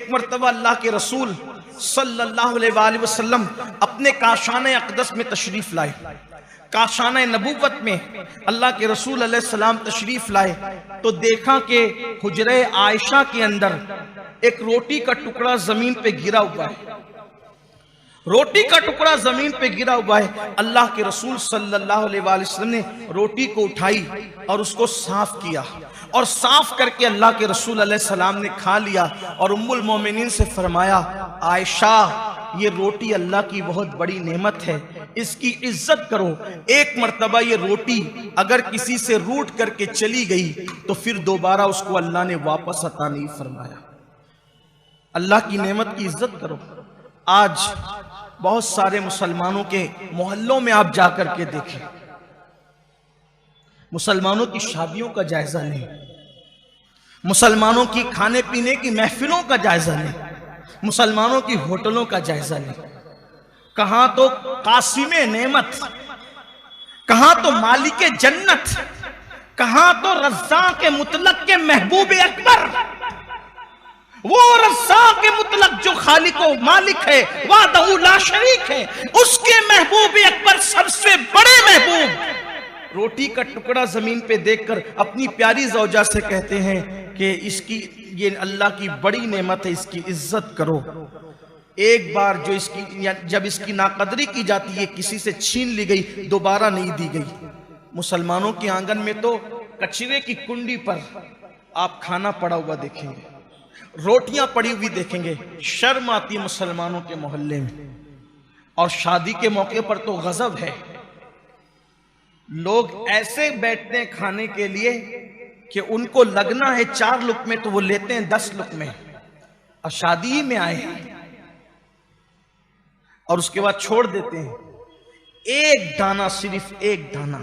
एक मर्तबा अल्लाह के रसूल सल्लल्लाहु अलैहि वसल्लम अपने काशाने अक़दस में तशरीफ लाए। काशाने नबूवत में अल्लाह के रसूल अलैहि सलाम तशरीफ लाए तो देखा कि हुजरे आयशा के अंदर एक रोटी का टुकड़ा जमीन पे गिरा हुआ है। रोटी का टुकड़ा जमीन पे गिरा हुआ है। अल्लाह के रसूल सल्लल्लाहु अलैहि वसल्लम ने रोटी को उठाई और उसको साफ किया और साफ करके अल्लाह के रसूल अलैहि सलाम ने खा लिया और उम्मुल मोमिनीन से फरमाया, आयशा ये रोटी अल्लाह की बहुत बड़ी नेमत है, इसकी इज्जत करो। एक मर्तबा ये रोटी अगर किसी से रूठ करके चली गई तो फिर दोबारा उसको अल्लाह ने वापस अता नहीं फरमाया। अल्लाह की नेमत की इज्जत करो। आज बहुत सारे मुसलमानों के मोहल्लों में आप जाकर के देखें, मुसलमानों की शादियों का जायजा नहीं, मुसलमानों की खाने पीने की महफिलों का जायजा नहीं, मुसलमानों की होटलों का जायजा नहीं। कहां तो कासिमे नेमत, कहां तो मालिके जन्नत, कहां तो रज़्ज़ाक़ मुतलक के महबूब अकबर, वो रज़्ज़ाक़ मुतलक जो खालिक व मालिक है, वाहदहू ला शरीक है, उसके महबूब अकबर सबसे बड़े महबूब रोटी का टुकड़ा जमीन पे देखकर अपनी प्यारी ज़ौजा से कहते हैं कि इसकी ये अल्लाह की बड़ी नेमत है, इसकी इज्जत करो। एक बार जो इसकी जब इसकी नाकदरी की जाती है, किसी से छीन ली गई, दोबारा नहीं दी गई। मुसलमानों के आंगन में तो कचरे की कुंडी पर आप खाना पड़ा हुआ देखेंगे, रोटियां पड़ी हुई देखेंगे। शर्म आती है मुसलमानों के मोहल्ले में। और शादी के मौके पर तो गजब है, लोग ऐसे बैठते हैं खाने के लिए कि उनको लगना है 4 लुक़मे तो वो लेते हैं 10 लुक़मे, और शादी ही में आए हैं और उसके बाद छोड़ देते हैं। एक दाना, सिर्फ एक दाना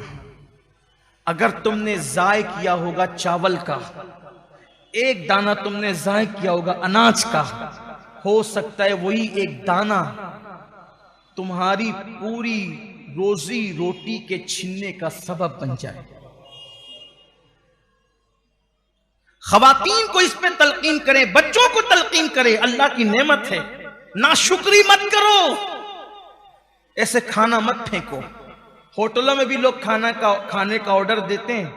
अगर तुमने ज़ाय किया होगा चावल का, एक दाना तुमने ज़ाय किया होगा अनाज का, हो सकता है वही एक दाना तुम्हारी पूरी रोजी रोटी के छीनने का सबब बन जाए। खवातीन को इस पे तलकीन करें, बच्चों को तलकीन करें, अल्लाह की नेमत है, नाशुक्री मत करो, ऐसे खाना मत फेंको। होटलों में भी लोग खाने का ऑर्डर देते हैं,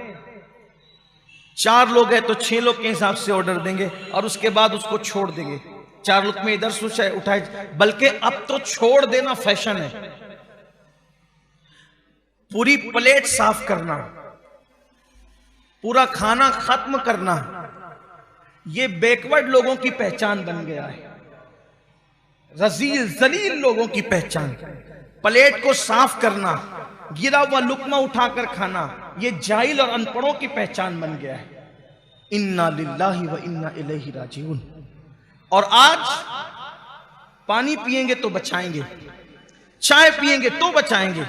4 लोग हैं तो 6 लोग के हिसाब से ऑर्डर देंगे और उसके बाद उसको छोड़ देंगे। 4 लुक़मे इधर से उठाए, बल्कि अब तो छोड़ देना फैशन है। पूरी प्लेट साफ करना, पूरा खाना खत्म करना, ये बैकवर्ड लोगों की पहचान बन गया है, रजील जलील लोगों की पहचान। प्लेट को साफ करना, गिरा हुआ लुकमा उठाकर खाना, ये जाहिल और अनपढ़ों की पहचान बन गया है। इन्ना लिल्लाहि व इन्ना इलैहि राजिऊन। और आज पानी पिएंगे तो बचाएंगे, चाय पिएंगे तो बचाएंगे,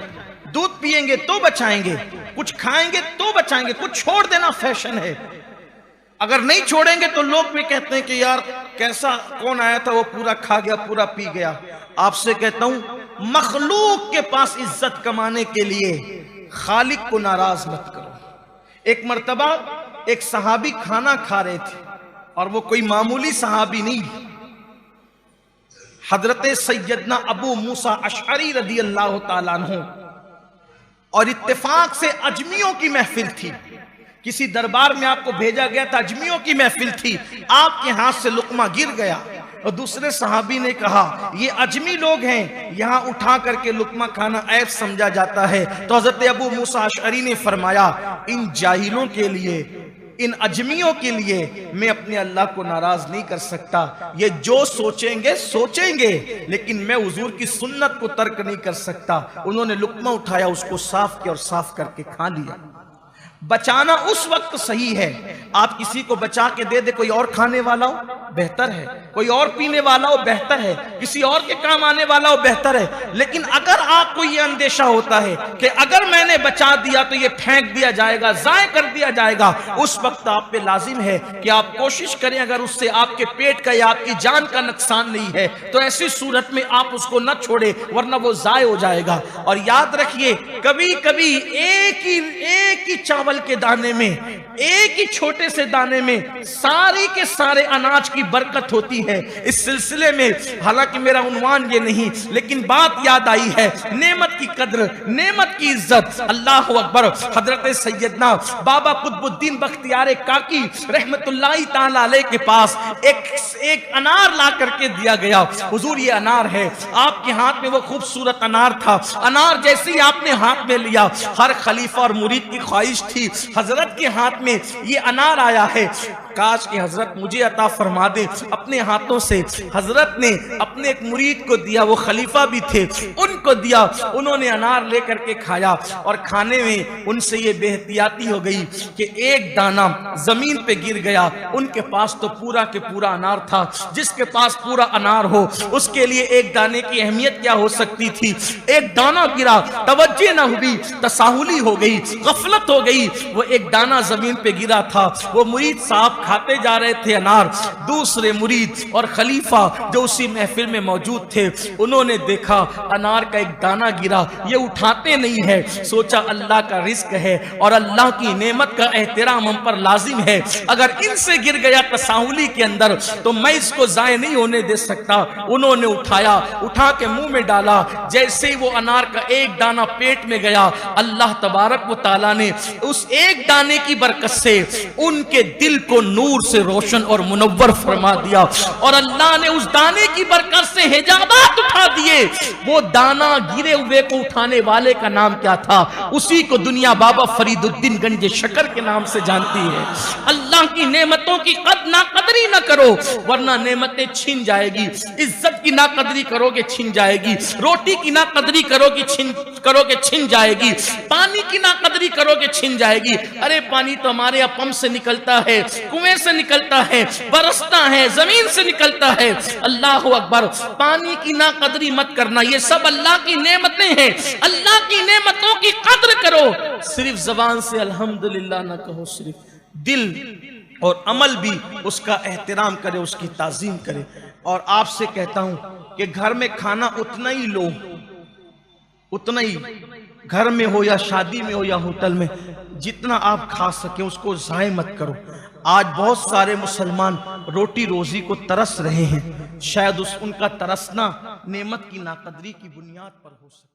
दूध पिएंगे तो बचाएंगे, कुछ खाएंगे तो बचाएंगे, कुछ छोड़ देना फैशन है। अगर नहीं छोड़ेंगे तो लोग भी कहते हैं कि यार कैसा, कौन आया था वो पूरा खा गया, पूरा पी गया। आपसे कहता हूं, मखलूक के पास इज्जत कमाने के लिए खालिक को नाराज मत करो। एक मर्तबा एक सहाबी खाना खा रहे थे और वो कोई मामूली सहाबी नहीं, हजरत सैयदना अबू मूसा अशअरी रदी अल्लाह ताला अन्हु, और इत्तेफाक से अजमियों की महफिल थी, किसी दरबार में आपको भेजा गया था, अजमियों की महफिल थी, आपके हाथ से लुकमा गिर गया और दूसरे सहाबी ने कहा ये अजमी लोग हैं, यहां उठा करके लुकमा खाना ऐब समझा जाता है। तो हजरत अबू मूसा अशअरी ने फरमाया, इन जाहिलों के लिए, इन अजमियों के लिए मैं अपने अल्लाह को नाराज नहीं कर सकता। ये जो सोचेंगे सोचेंगे, लेकिन मैं हुजूर की सुन्नत को तर्क नहीं कर सकता। उन्होंने लुकमा उठाया, उसको साफ किया और साफ करके खा लिया। बचाना उस वक्त सही है, आप किसी को बचा के दे दे, कोई और खाने वाला हो बेहतर है, कोई और पीने वाला हो बेहतर है, किसी और के काम आने वाला हो बेहतर है। लेकिन अगर आपको ये अंदेशा होता है कि अगर मैंने बचा दिया तो ये फेंक दिया जाएगा, जाय कर दिया जाएगा, उस वक्त आप पे लाजिम है कि आप कोशिश करें, अगर उससे आपके पेट का या आपकी जान का नुकसान नहीं है तो ऐसी सूरत में आप उसको न छोड़े, वरना वो जाय हो जाएगा। और याद रखिए, कभी कभी एक ही चावल एप्पल के दाने में, एक ही छोटे से दाने में सारी के सारे अनाज की बरकत होती है। इस सिलसिले में हालांकि मेरा उन्वान ये नहीं, लेकिन बात याद आई है, नेमत की कद्र, नेमत की इज्जत। अल्लाह अकबर। हजरत सैयदना बाबा कुतुबुद्दीन बख्तियार काकी रहमतुल्लाहि ताला अलैह के पास एक अनार ला करके दिया गया। हुजूर ये अनार है। आपके हाथ में वो खूबसूरत अनार था। अनार जैसे ही आपने हाथ में लिया, हर खलीफा और मुरीद की ख्वाहिश थी हजरत के हाथ में ये अनार आया है, काश कि हजरत मुझे अता फरमा दे। अपने हाथों से हजरत ने अपने एक मुरीद को दिया, वो खलीफा भी थे, उनको दिया। उन्होंने अनार लेकर के खाया और खाने में उनसे ये बेहतियाती हो गई कि एक दाना जमीन पे गिर गया। उनके पास तो पूरा के पूरा अनार था। जिसके पास पूरा अनार हो उसके लिए एक दाने की अहमियत क्या हो सकती थी। एक दाना गिरा, तवज्जो न हुई, तसाहुली हो गई, गफलत हो गई। वो एक दाना जमीन पे गिरा था। वो मुरीद साहब खाते जा रहे थे अनार। दूसरे मुरीद और खलीफा जो उसी महफिल में मौजूद थे, उन्होंने देखा अनार का एक दाना गिरा, ये उठाते नहीं है। सोचा अल्लाह का रिस्क है और अल्लाह की नेमत का एहतराम हम पर लाजिम है। अगर इनसे गिर गया तसाहुली के अंदर तो मैं इसको जाय नहीं होने दे सकता। उन्होंने उठाया, उठा के मुंह में डाला। जैसे ही वो अनार का एक दाना पेट में गया, अल्लाह तबारक व तआला ने उस एक दाने की बरकत से उनके दिल को नूर से रोशन और मुनव्वर फरमा दिया। और अल्लाह ने उस दाने की बरकत से हिजाबात उठा दिए। वो दाना गिरे हुए को उठाने वाले का नाम क्या था? उसी को दुनिया बाबा फरीदुद्दीन गंज शकर के नाम से जानती है। अल्लाह की नेमतों की नाकदरी न करो वरना नेमतें छीन जाएगी। इज्जत की नाकदरी करोगे छीन जाएगी। रोटी की नाकदरी करोगे छीन जाएगी। पानी की नाकदरी करोगे छीन जाएगी। अरे पानी तो हमारे यहाँ पंप से निकलता है, कुएं से निकलता है, बरसता है, जमीन से निकलता है। अल्लाह अकबर। पानी की नाकदरी मत करना, ये सब अल्लाह की नेमतें हैं। अल्लाह की नेमतों की कद्र करो। सिर्फ जबान से अल्हम्दुलिल्लाह न कहो, सिर्फ दिल और अमल भी उसका एहतराम करे, उसकी ताजीम करे। और आपसे कहता हूं कि घर में खाना उतना ही लो, उतना ही घर में हो या शादी में हो या होटल में, जितना आप खा सके उसको ज़ाय मत करो। आज बहुत सारे मुसलमान रोटी रोजी को तरस रहे हैं। शायद उनका तरसना नेमत की नाकदरी की बुनियाद पर हो सके।